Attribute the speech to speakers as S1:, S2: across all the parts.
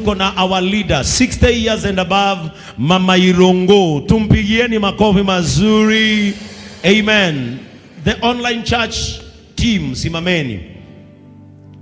S1: Kona our leader 60 years and above, Mama Irongo, tumpigieni makofi mazuri. Amen. The online church team, simameni.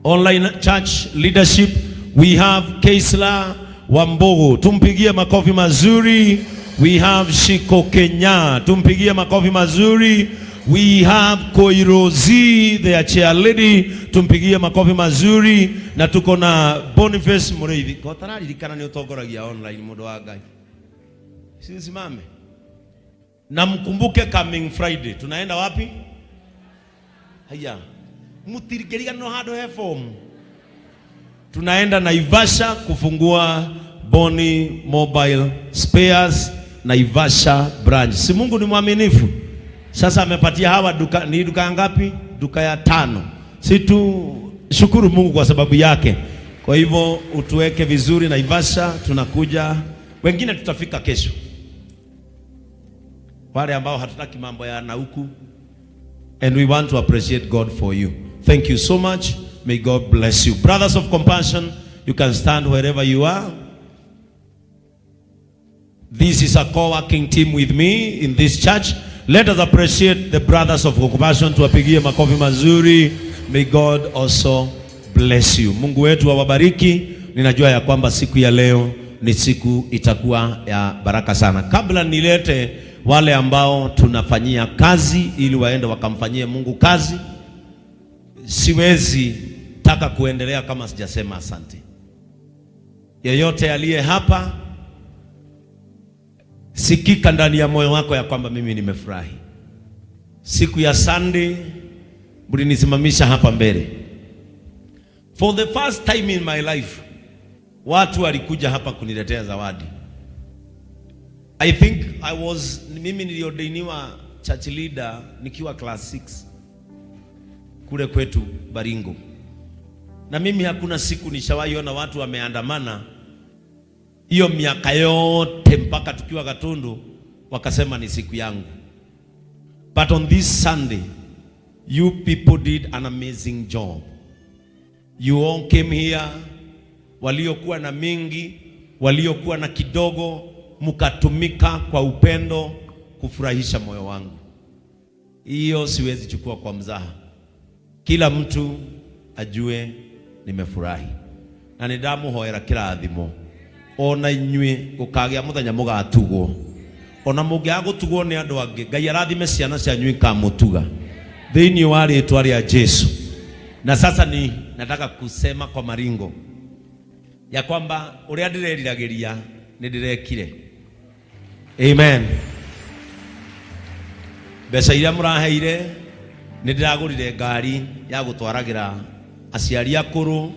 S1: Online church leadership, we have Keisla Wambogo, tumpigie makofi mazuri. We have Shiko Kenya, tumpigie makofi mazuri. We have Koirozi, the chair lady, tumpigie makofi mazuri. Na tuko na Boniface Mureithi. Kwa tarari likana ni utogoragia online mudo wa Ngai. Sisi mame. Na mkumbuke coming Friday. Tunaenda wapi? Haya. Mutirigeriga no hado he form. Tunaenda Naivasha kufungua Boni Mobile Spares Naivasha branch. Si Mungu ni mwaminifu. Sasa amepatia hawa duka, ni duka ngapi? Duka ya 5. Si tu shukuru Mungu kwa sababu yake. Kwa hivyo utuweke vizuri Naivasha, tunakuja. Wengine tutafika kesho. Wale ambao hatutaki mambo ya nauku. And we want to appreciate God for you. Thank you so much. May God bless you. Brothers of compassion, you can stand wherever you are. This is a co-working team with me in this church. Let us appreciate the brothers of compassion. Tuwapigie makofi mazuri. May God also bless you. Mungu wetu awabariki. Ninajua ya kwamba siku ya leo ni siku itakuwa ya baraka sana. Kabla nilete wale ambao tunafanyia kazi ili waende wakamfanyie Mungu kazi, siwezi taka kuendelea kama sijasema asante. Yeyote aliye hapa, sikika ndani ya moyo wako ya kwamba mimi nimefurahi. Siku ya Sunday mlinisimamisha hapa mbele. For the first time in my life, watu walikuja hapa kuniletea zawadi. I think mimi niliodainiwa church leader nikiwa class 6 kule kwetu Baringo. Na mimi hakuna siku nishawahi ona watu wameandamana hiyo miaka yote mpaka tukiwa Gatundu wakasema ni siku yangu. But on this Sunday, you people did an amazing job. You all came here, waliokuwa na mingi, waliokuwa na kidogo, mukatumika kwa upendo kufurahisha moyo wangu. Hiyo siwezi chukua kwa mzaha. Kila mtu ajue nimefurahi. Na nidamu hoera kirathimo. Ona inywe gukagia muthenya mugatugwo. Ona mugiago tugwo ni andu angi. Ngai arathime ciana cianyu ikamutuga. Thiini wa ritwa ria Jesu. Na sasa nataka kusema kwa maringo ya kwamba uria ndireriragĩria ni ndirekire. Amen. Mbeca iria muraheire ni ndiragurire ngari ya gutwaragira aciari akuru,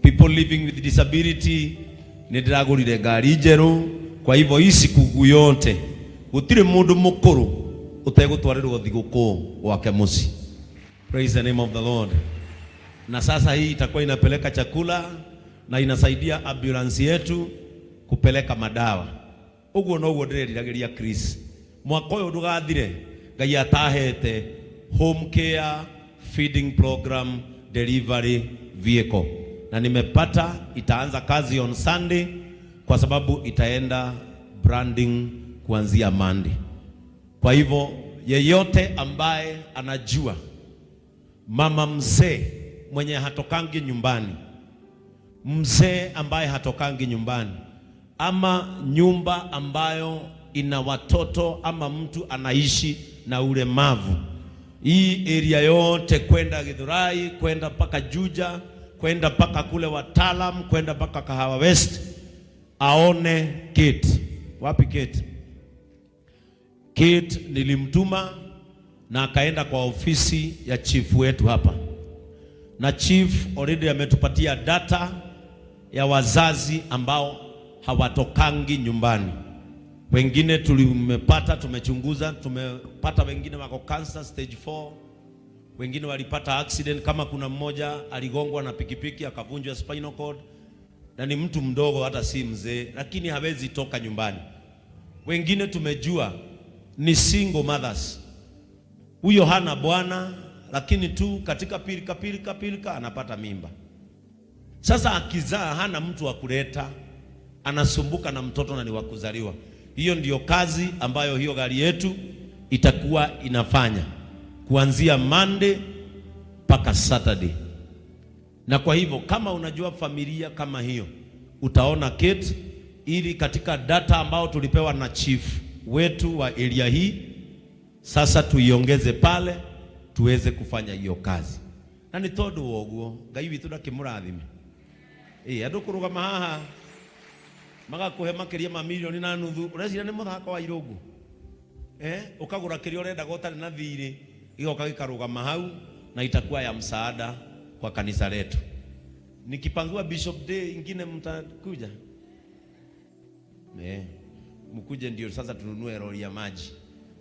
S1: people living with disability, ni ndiragurire ngari njeru. Kwa hivyo hii siku yote gutire mundu mukuru utegutwarirwo thiguku gwake muci. Praise the name of the Lord. Na sasa hii itakuwa inapeleka chakula na inasaidia ambulance yetu kupeleka madawa. Uguo no uguo ndireriragĩria Chris. Mwaka uyu ndugathire Ngai atahete home care feeding program delivery vehicle. Na nimepata itaanza kazi on Sunday kwa sababu itaenda branding kuanzia Monday. Kwa hivyo yeyote ambaye anajua mama mzee mwenye hatokangi nyumbani, mzee ambaye hatokangi nyumbani, ama nyumba ambayo ina watoto, ama mtu anaishi na ulemavu, hii area yote kwenda Githurai, kwenda paka Juja, kwenda paka kule Watalam, kwenda paka Kahawa West, aone Kate. Wapi Kate? Kate nilimtuma na akaenda kwa ofisi ya chief wetu hapa. Na chief already ametupatia data ya wazazi ambao hawatokangi nyumbani. Wengine tulimepata, tumechunguza, tumepata wengine wako cancer stage 4. Wengine walipata accident, kama kuna mmoja aligongwa na pikipiki akavunjwa spinal cord. Na ni mtu mdogo, hata si mzee, lakini hawezi toka nyumbani. Wengine tumejua ni single mothers. Huyo hana bwana, lakini tu katika pilika anapata mimba. Sasa akizaa hana mtu wa kuleta, anasumbuka na mtoto na ni wa kuzaliwa. Hiyo ndiyo kazi ambayo hiyo gari yetu itakuwa inafanya kuanzia Monday mpaka Saturday. Na kwa hivyo kama unajua familia kama hiyo, utaona kit ili katika data ambao tulipewa na chief wetu wa area hii, sasa tuiongeze pale tuweze kufanya hiyo kazi. Na ni tondu woguo Ngai witu ndakimurathime andu kurugama haha magakuhe makiria ma milioni na nuthu, urecira ni muthako wa irungu ukagura kiria urenda gotari na thiri, igoka gikarugama hau na itakuwa ya msaada kwa kanisa letu. Nikipangiwa Bishop Day ingine mtakuja mkuje, ndio sasa tununue lori ya maji.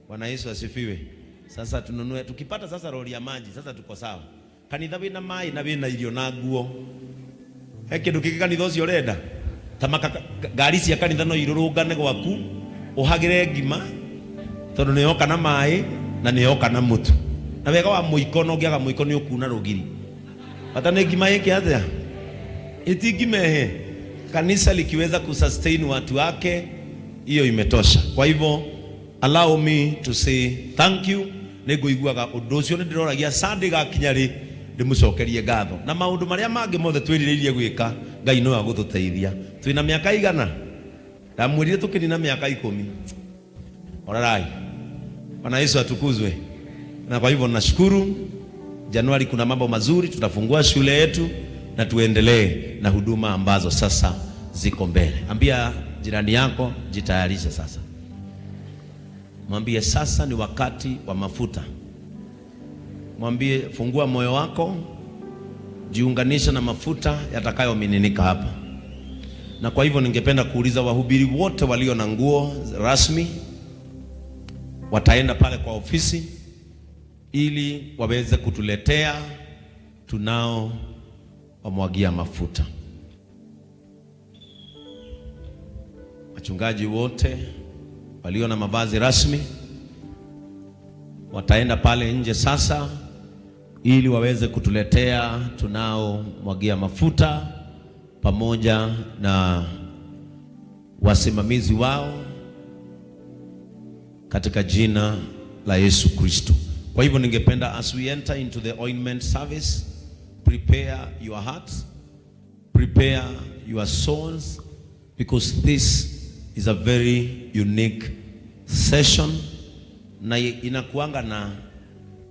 S1: Bwana Yesu asifiwe. Sasa tununue, tukipata sasa lori ya maji, sasa tuko sawa. Kanitha wina mai na wina irio na nguo, kindu kiki kanitha ucio urenda tamaka gari cia kanitha no irurungane gwaku uhagire ngima, tondu ni yoka na mai na ni yoka na mutu, na wega wa muiko no ngiaga muiko ni ukuna rugiri hata ni ngima yake atia itingimehe. Kanisa likiweza kusustain watu wake, hiyo imetosha. Kwa hivyo allow me to say thank you. Niguiguaga undu ucio ni ndiroragia Sunday gakinya ri ndimucokerie ngatho na maundu maria mangi mothe twirireirie gwika. Ngai no agututeithia. Twina miaka igana, ndamwirire tukinina miaka 10. Orarai, Bwana Yesu atukuzwe. Na kwa hivyo nashukuru. Januari kuna mambo mazuri, tutafungua shule yetu na tuendelee na huduma ambazo sasa ziko mbele. Ambia jirani yako jitayarishe sasa. Mwambie sasa ni wakati wa mafuta. Mwambie fungua moyo wako, jiunganisha na mafuta yatakayomiminika hapa. Na kwa hivyo ningependa kuuliza wahubiri wote walio na nguo rasmi wataenda pale kwa ofisi ili waweze kutuletea tunao wamwagia mafuta. Wachungaji wote walio na mavazi rasmi wataenda pale nje sasa ili waweze kutuletea tunao mwagia mafuta pamoja na wasimamizi wao katika jina la Yesu Kristo. Kwa hivyo ningependa as we enter into the ointment service, prepare your hearts, prepare your souls, because this is a very unique session. Na inakuanga na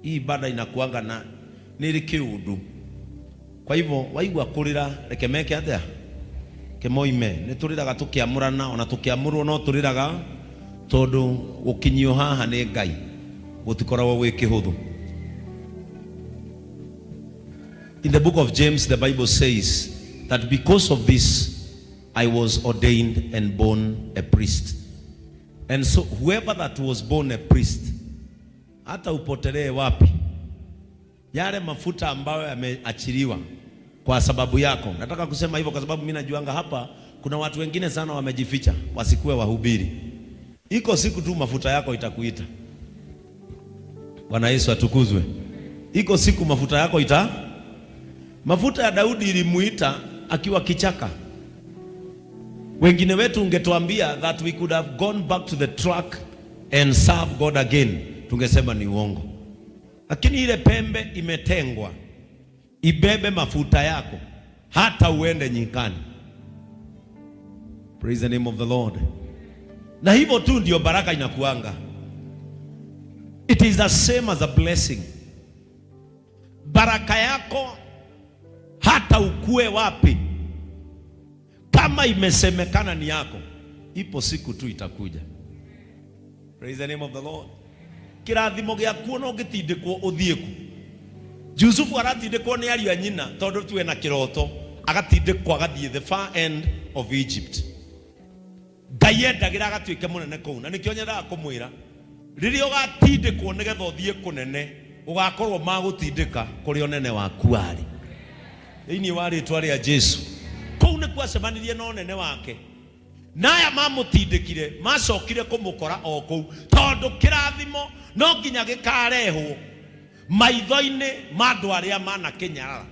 S1: hii ibada inakuanga na nili kiudu. Kwa hivyo waigwa kurira reke meke atia kemoime ni turiraga tukiamurana, ona tukiamurwo no turiraga tondu gukinyio haha ni Ngai gutikoragwo gwi kihuthu. In the book of James, the Bible says that because of this I was ordained and born a priest. And so whoever that was born a priest, hata upotelee wapi, yale mafuta ambayo yameachiliwa kwa sababu yako. Nataka kusema hivyo kwa sababu mimi najuanga hapa kuna watu wengine sana wamejificha wasikuwe wahubiri. Iko siku tu mafuta yako itakuita. Bwana Yesu atukuzwe. Iko siku mafuta yako mafuta ya Daudi ilimuita akiwa kichaka. Wengine wetu ungetuambia that we could have gone back to the track and serve God again, tungesema ni uongo. Lakini ile pembe imetengwa ibebe mafuta yako hata uende nyikani. Praise the name of the Lord. Na hivyo tu ndio baraka inakuanga. It is the same as a blessing. Baraka yako hata ukue wapi, kama imesemekana ni yako, ipo siku tu itakuja. Praise the name of the Lord. Kirathimo gyaku no gitindikwo uthieku. Yusufu aratindikwo ni ariũ a nyina tondu tuwe na kiroto, agatindikwo agathie the far end of Egypt. Ngai endagira agatuike munene kuu, na nikio nyendaga kumwira riria ugatindikwo nigetha uthie kunene ugakorwo magutindika kuri onene waku ari thiini wa ritwa ria Jesu. Kou ni kwacemanirie na onene wake, naya mamutindikire macokire kumukora o kou tondu kirathimo no nginya gikarehwo maitho-ini ma andu aria mana kinyarara.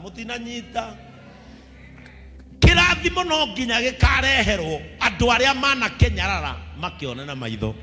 S1: mutinanyita kirathimo no nginya gikareherwo andu aria mana kenyarara makiona na maitho.